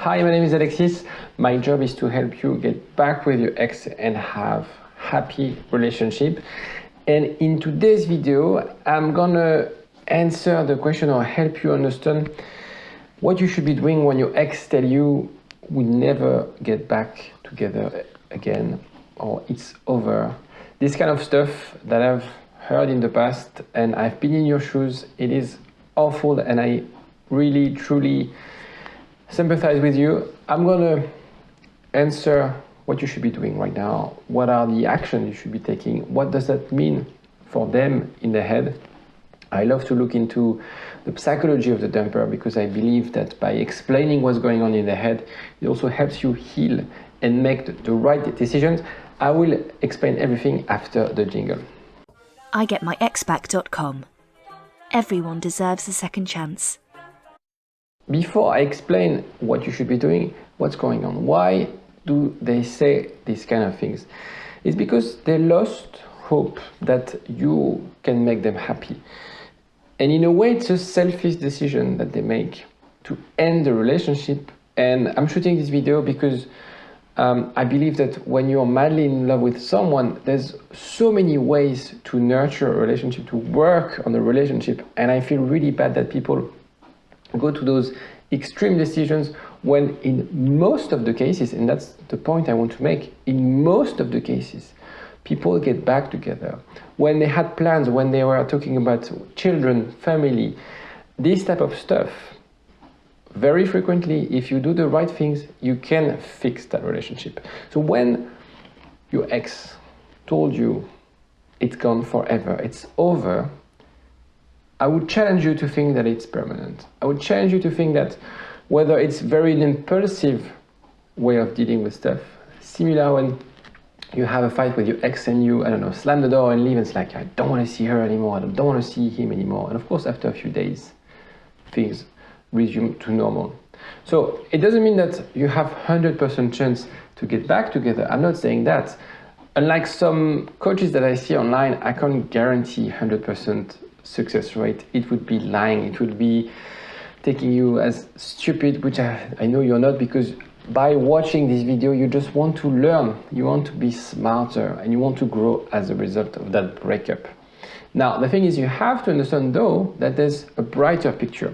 Hi, my name is Alexis. My job is to help you get back with your ex and have happy relationship. And in today's video, I'm gonna answer the question or help you understand what you should be doing when your ex tell you we never get back together again or it's over. This kind of stuff that I've heard in the past and I've been in your shoes. It is awful and I really truly sympathize with you. I'm gonna answer what you should be doing right now. What are the actions you should be taking? What does that mean for them in their head? I love to look into the psychology of the dumper because I believe that by explaining what's going on in their head, it also helps you heal and make the right decisions. I will explain everything after the jingle. IGetMyExBack.com. Everyone deserves a second chance. Before I explain what you should be doing, what's going on, why do they say these kind of things? It's because they lost hope that you can make them happy. And in a way, it's a selfish decision that they make to end the relationship. And I'm shooting this video because I believe that when you're madly in love with someone, there's so many ways to nurture a relationship, to work on the relationship. And I feel really bad that people go to those extreme decisions when in most of the cases, and that's the point I want to make, in most of the cases, people get back together. When they had plans, when they were talking about children, family, this type of stuff, very frequently, if you do the right things, you can fix that relationship. So when your ex told you it's gone forever, it's over, I would challenge you to think that it's permanent. I would challenge you to think that whether it's very impulsive way of dealing with stuff, similar when you have a fight with your ex and you, I don't know, slam the door and leave, and it's like, I don't want to see her anymore, I don't want to see him anymore. And of course, after a few days, things resume to normal. So it doesn't mean that you have 100% chance to get back together. I'm not saying that. Unlike some coaches that I see online, I can't guarantee 100% success rate. It would be lying. It would be taking you as stupid, which I know you're not, because by watching this video, you just want to learn. You want to be smarter and you want to grow as a result of that breakup. Now, the thing is, you have to understand though that there's a brighter picture.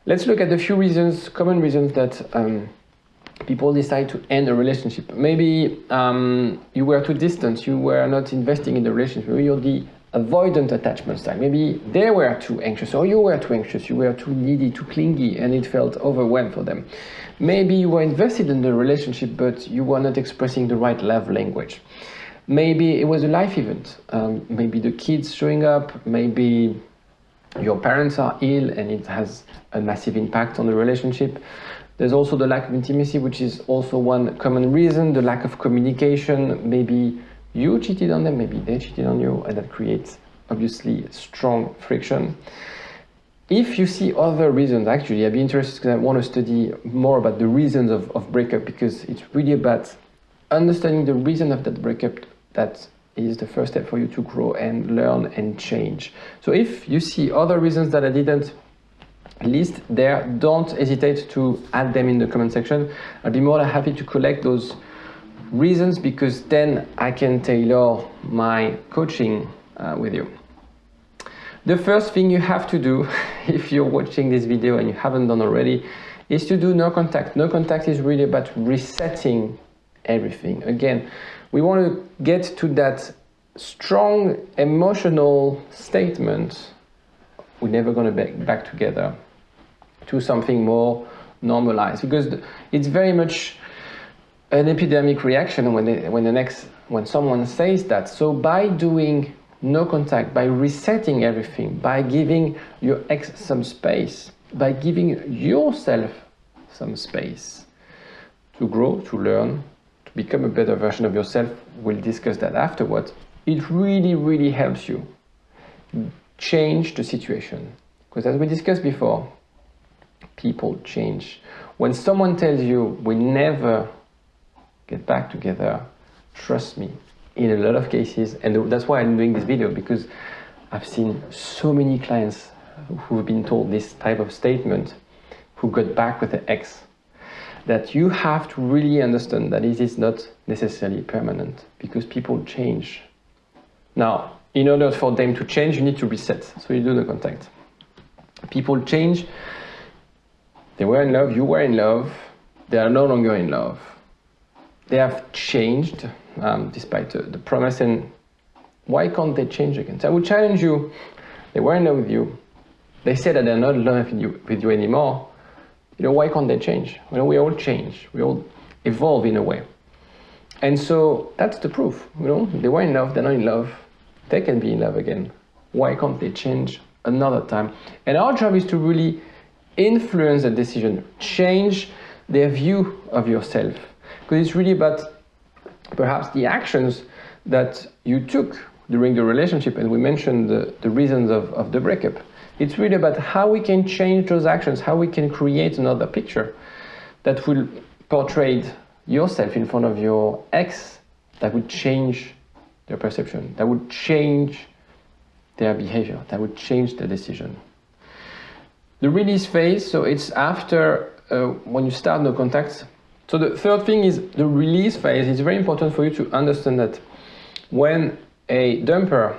Let's look at a few reasons, common reasons that people decide to end a relationship. Maybe you were too distant, you were not investing in the relationship, maybe you're the avoidant attachment style. Maybe they were too anxious or you were too anxious, you were too needy, too clingy, and it felt overwhelmed for them. Maybe you were invested in the relationship, but you were not expressing the right love language. Maybe it was a life event. Maybe the kids showing up, maybe your parents are ill and it has a massive impact on the relationship. There's also the lack of intimacy, which is also one common reason, the lack of communication. Maybe you cheated on them, maybe they cheated on you, and that creates obviously strong friction. If you see other reasons, actually, I'd be interested because I want to study more about the reasons of breakup, because it's really about understanding the reason of that breakup that is the first step for you to grow and learn and change. So if you see other reasons that I didn't list there, don't hesitate to add them in the comment section. I'll be more than happy to collect those reasons, because then I can tailor my coaching with you. The first thing you have to do if you're watching this video and you haven't done already is to do no contact. No contact is really about resetting everything. Again, we want to get to that strong emotional statement, we're never going to be back together, to something more normalized, because it's very much an epidemic reaction when someone says that. So by doing no contact, by resetting everything, by giving your ex some space, by giving yourself some space to grow, to learn, to become a better version of yourself, we'll discuss that afterwards, it really, really helps you change the situation. Because as we discussed before, people change. When someone tells you we never get back together, trust me, in a lot of cases, and that's why I'm doing this video, because I've seen so many clients who've been told this type of statement, who got back with their ex. that you have to really understand that it is not necessarily permanent, because people change. Now, in order for them to change, you need to reset. So you do the contact. People change. They were in love, you were in love, they are no longer in love. They have changed despite the promise, and why can't they change again? So I would challenge you, they were in love with you, they say that they're not in love with you anymore. Why can't they change? We all change, we all evolve in a way. And so that's the proof, they were in love, they're not in love, they can be in love again. Why can't they change another time? And our job is to really influence the decision, change their view of yourself. Because it's really about perhaps the actions that you took during the relationship, and we mentioned the reasons of the breakup. It's really about how we can change those actions, how we can create another picture that will portray yourself in front of your ex, that would change their perception, that would change their behavior, that would change their decision. The release phase, so it's after when you start no contacts. So the third thing is the release phase. It's very important for you to understand that when a dumper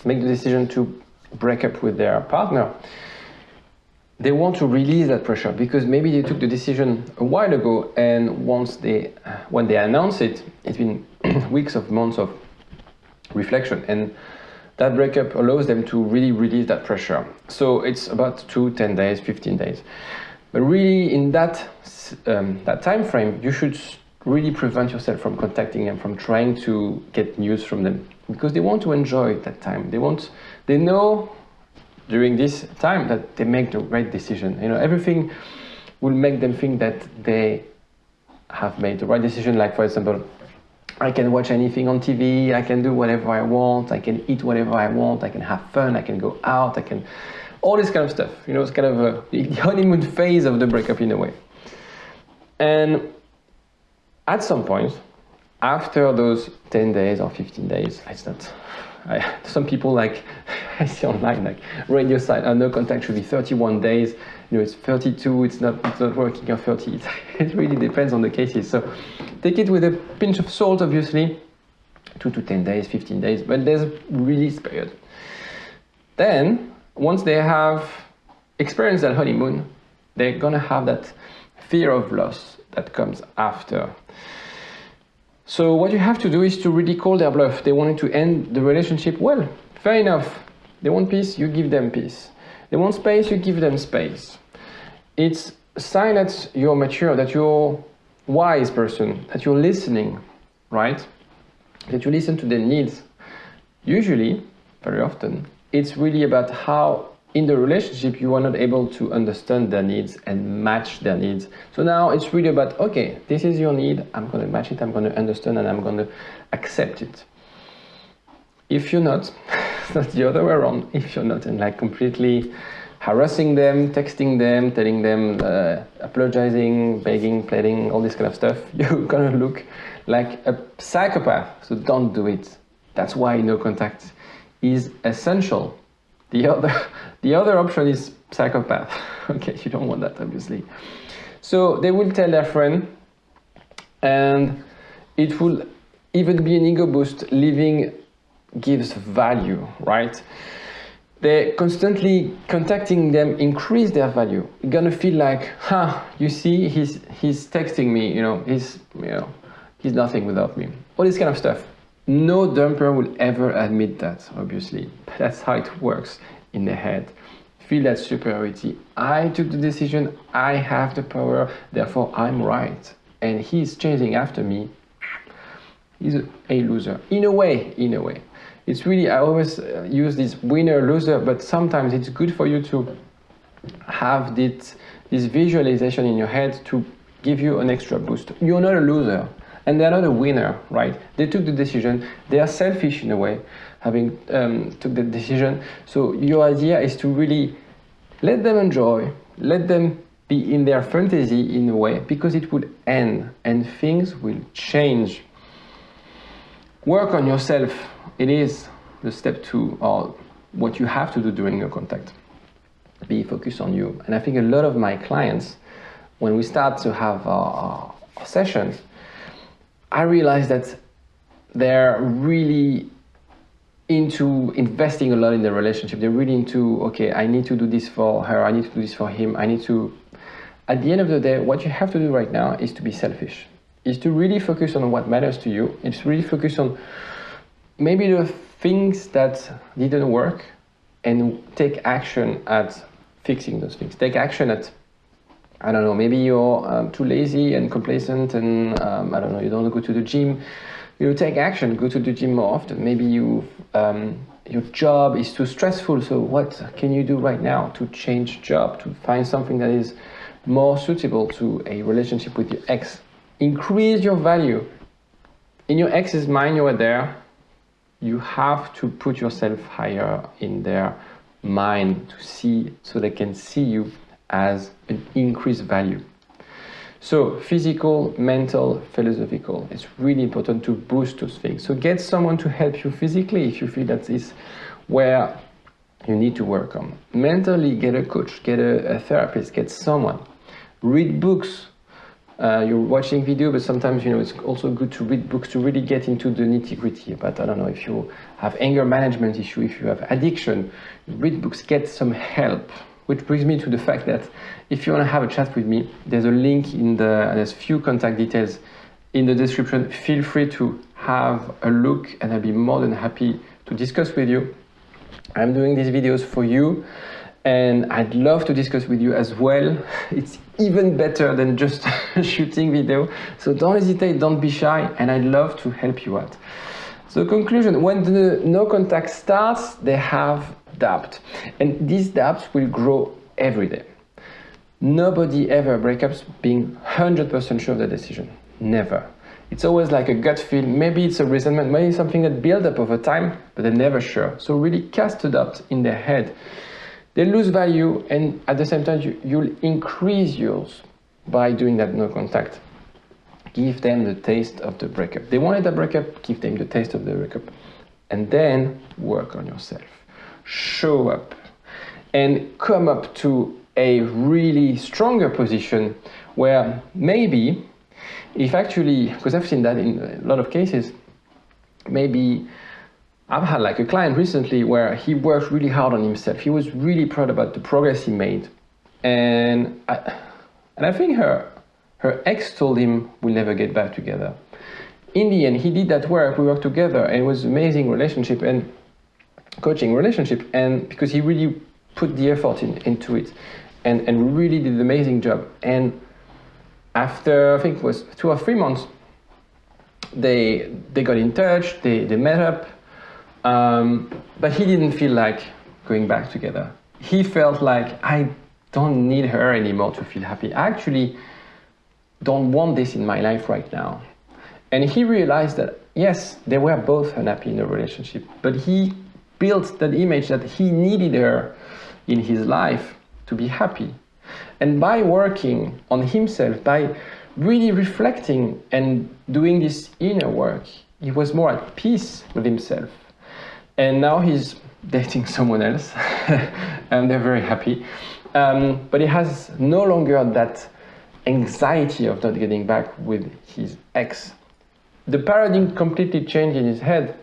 makes the decision to break up with their partner, they want to release that pressure, because maybe they took the decision a while ago, and when they announce it, it's been weeks of months of reflection, and that breakup allows them to really release that pressure. So it's about 2, 10 days, 15 days. But really in that time frame, you should really prevent yourself from contacting them, from trying to get news from them, because they want to enjoy that time. They know during this time that they make the right decision. Everything will make them think that they have made the right decision. Like, for example, I can watch anything on TV, I can do whatever I want, I can eat whatever I want, I can have fun, I can go out, all this kind of stuff. It's kind of the honeymoon phase of the breakup in a way. And at some point, after those 10 days or 15 days, some people I see online, radio site, no contact should be 31 days, it's 32, it's not working, or 30, it really depends on the cases. So take it with a pinch of salt, obviously, 2 to 10 days, 15 days, but there's a release period. Then, once they have experienced that honeymoon, they're gonna have that fear of loss that comes after. So what you have to do is to really call their bluff. They wanted to end the relationship. Well, fair enough. They want peace, you give them peace. They want space, you give them space. It's a sign that you're mature, that you're a wise person, that you're listening, right? That you listen to their needs. Usually, very often, it's really about how in the relationship you are not able to understand their needs and match their needs. So now it's really about, okay, this is your need, I'm going to match it, I'm going to understand, and I'm going to accept it. If you're not, it's not the other way around. If you're not, and completely harassing them, texting them, telling them, apologizing, begging, pleading, all this kind of stuff, you're going to look like a psychopath. So don't do it. That's why no contact is essential. The other option is psychopath. Okay, you don't want that, obviously. So they will tell their friend, and it will even be an ego boost. Living gives value, right? They're constantly contacting them, increase their value. You're gonna feel like, you see, he's texting me, he's nothing without me. All this kind of stuff. No dumper will ever admit that, obviously. But that's how it works in their head. Feel that superiority. I took the decision, I have the power, therefore I'm right. And he's chasing after me. He's a loser. In a way. It's really, I always use this winner-loser, but sometimes it's good for you to have this visualization in your head to give you an extra boost. You're not a loser. And they're not a winner, right? They took the decision. They are selfish in a way, having took the decision. So your idea is to really let them enjoy, let them be in their fantasy in a way, because it will end and things will change. Work on yourself. It is the step 2, or what you have to do during your contact. Be focused on you. And I think a lot of my clients when we start to have our sessions, I realized that they're really into investing a lot in the relationship. They're really into, okay, I need to do this for her, I need to do this for him, I need to... At the end of the day, what you have to do right now is to be selfish, is to really focus on what matters to you. It's really focus on maybe the things that didn't work and take action at fixing those things. Take action at, I don't know, maybe you're too lazy and complacent and I don't know, you don't go to the gym. You take action, go to the gym more often. Maybe your job is too stressful, so what can you do right now to change job, to find something that is more suitable to a relationship with your ex? Increase your value. In your ex's mind, you are there. You have to put yourself higher in their mind to see, so they can see you as an increased value. So physical, mental, philosophical, it's really important to boost those things. So get someone to help you physically if you feel that is where you need to work on. Mentally, get a coach, get a therapist, get someone. Read books. You're watching video, but sometimes, it's also good to read books to really get into the nitty-gritty. But I don't know, if you have anger management issue, if you have addiction, read books, get some help. Which brings me to the fact that if you want to have a chat with me, there's a link there's few contact details in the description. Feel free to have a look and I'll be more than happy to discuss with you. I'm doing these videos for you and I'd love to discuss with you as well. It's even better than just shooting video. So don't hesitate, don't be shy, and I'd love to help you out. So conclusion, when the no contact starts, they have doubt. And these doubts will grow every day. Nobody ever breaks up being 100% sure of the decision. Never. It's always like a gut feel. Maybe it's a resentment, maybe something that builds up over time, but they're never sure. So really cast a doubt in their head. They lose value, and at the same time, you'll increase yours by doing that no contact. Give them the taste of the breakup. They wanted a breakup, give them the taste of the breakup. And then work on yourself. Show up and come up to a really stronger position where maybe, if actually, because I've seen that in a lot of cases, maybe I've had like a client recently where he worked really hard on himself. He was really proud about the progress he made. And I think her ex told him, we'll never get back together. In the end, he did that work, we worked together, and it was an amazing relationship and coaching relationship, and because he really put the effort into it and really did an amazing job. And after, I think it was 2 or 3 months, they got in touch, they met up, but he didn't feel like going back together. He felt like, I don't need her anymore to feel happy. I actually don't want this in my life right now. And he realized that, yes, they were both unhappy in a relationship, but he built that image that he needed her in his life to be happy. And by working on himself, by really reflecting and doing this inner work, he was more at peace with himself. And now he's dating someone else, and they're very happy. But he has no longer that anxiety of not getting back with his ex. The paradigm completely changed in his head,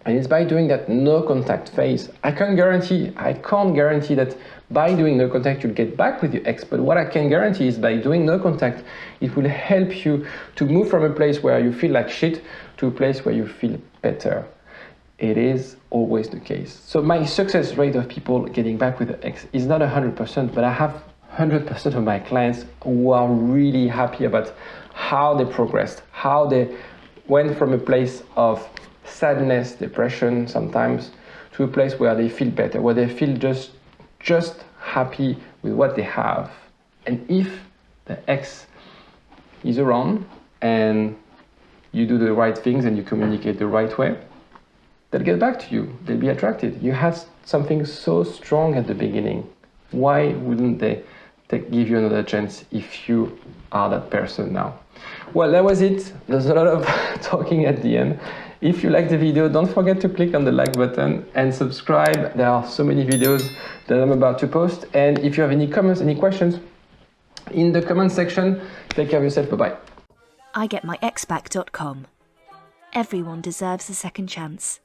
and it's by doing that no contact phase. I can't guarantee that by doing no contact you'll get back with your ex, but what I can guarantee is by doing no contact, it will help you to move from a place where you feel like shit to a place where you feel better. It is always the case. So my success rate of people getting back with the ex is not 100%, but I have 100% of my clients who are really happy about how they progressed, how they went from a place of sadness, depression sometimes, to a place where they feel better, where they feel just happy with what they have. And if the ex is around and you do the right things and you communicate the right way, they'll get back to you, they'll be attracted. You had something so strong at the beginning. Why wouldn't they give you another chance if you are that person now? Well, that was it. There's a lot of talking at the end. If you like the video, don't forget to click on the like button and subscribe. There are so many videos that I'm about to post. And if you have any comments, any questions, in the comment section. Take care of yourself. Bye-bye. I get my expac.com. Everyone deserves a second chance.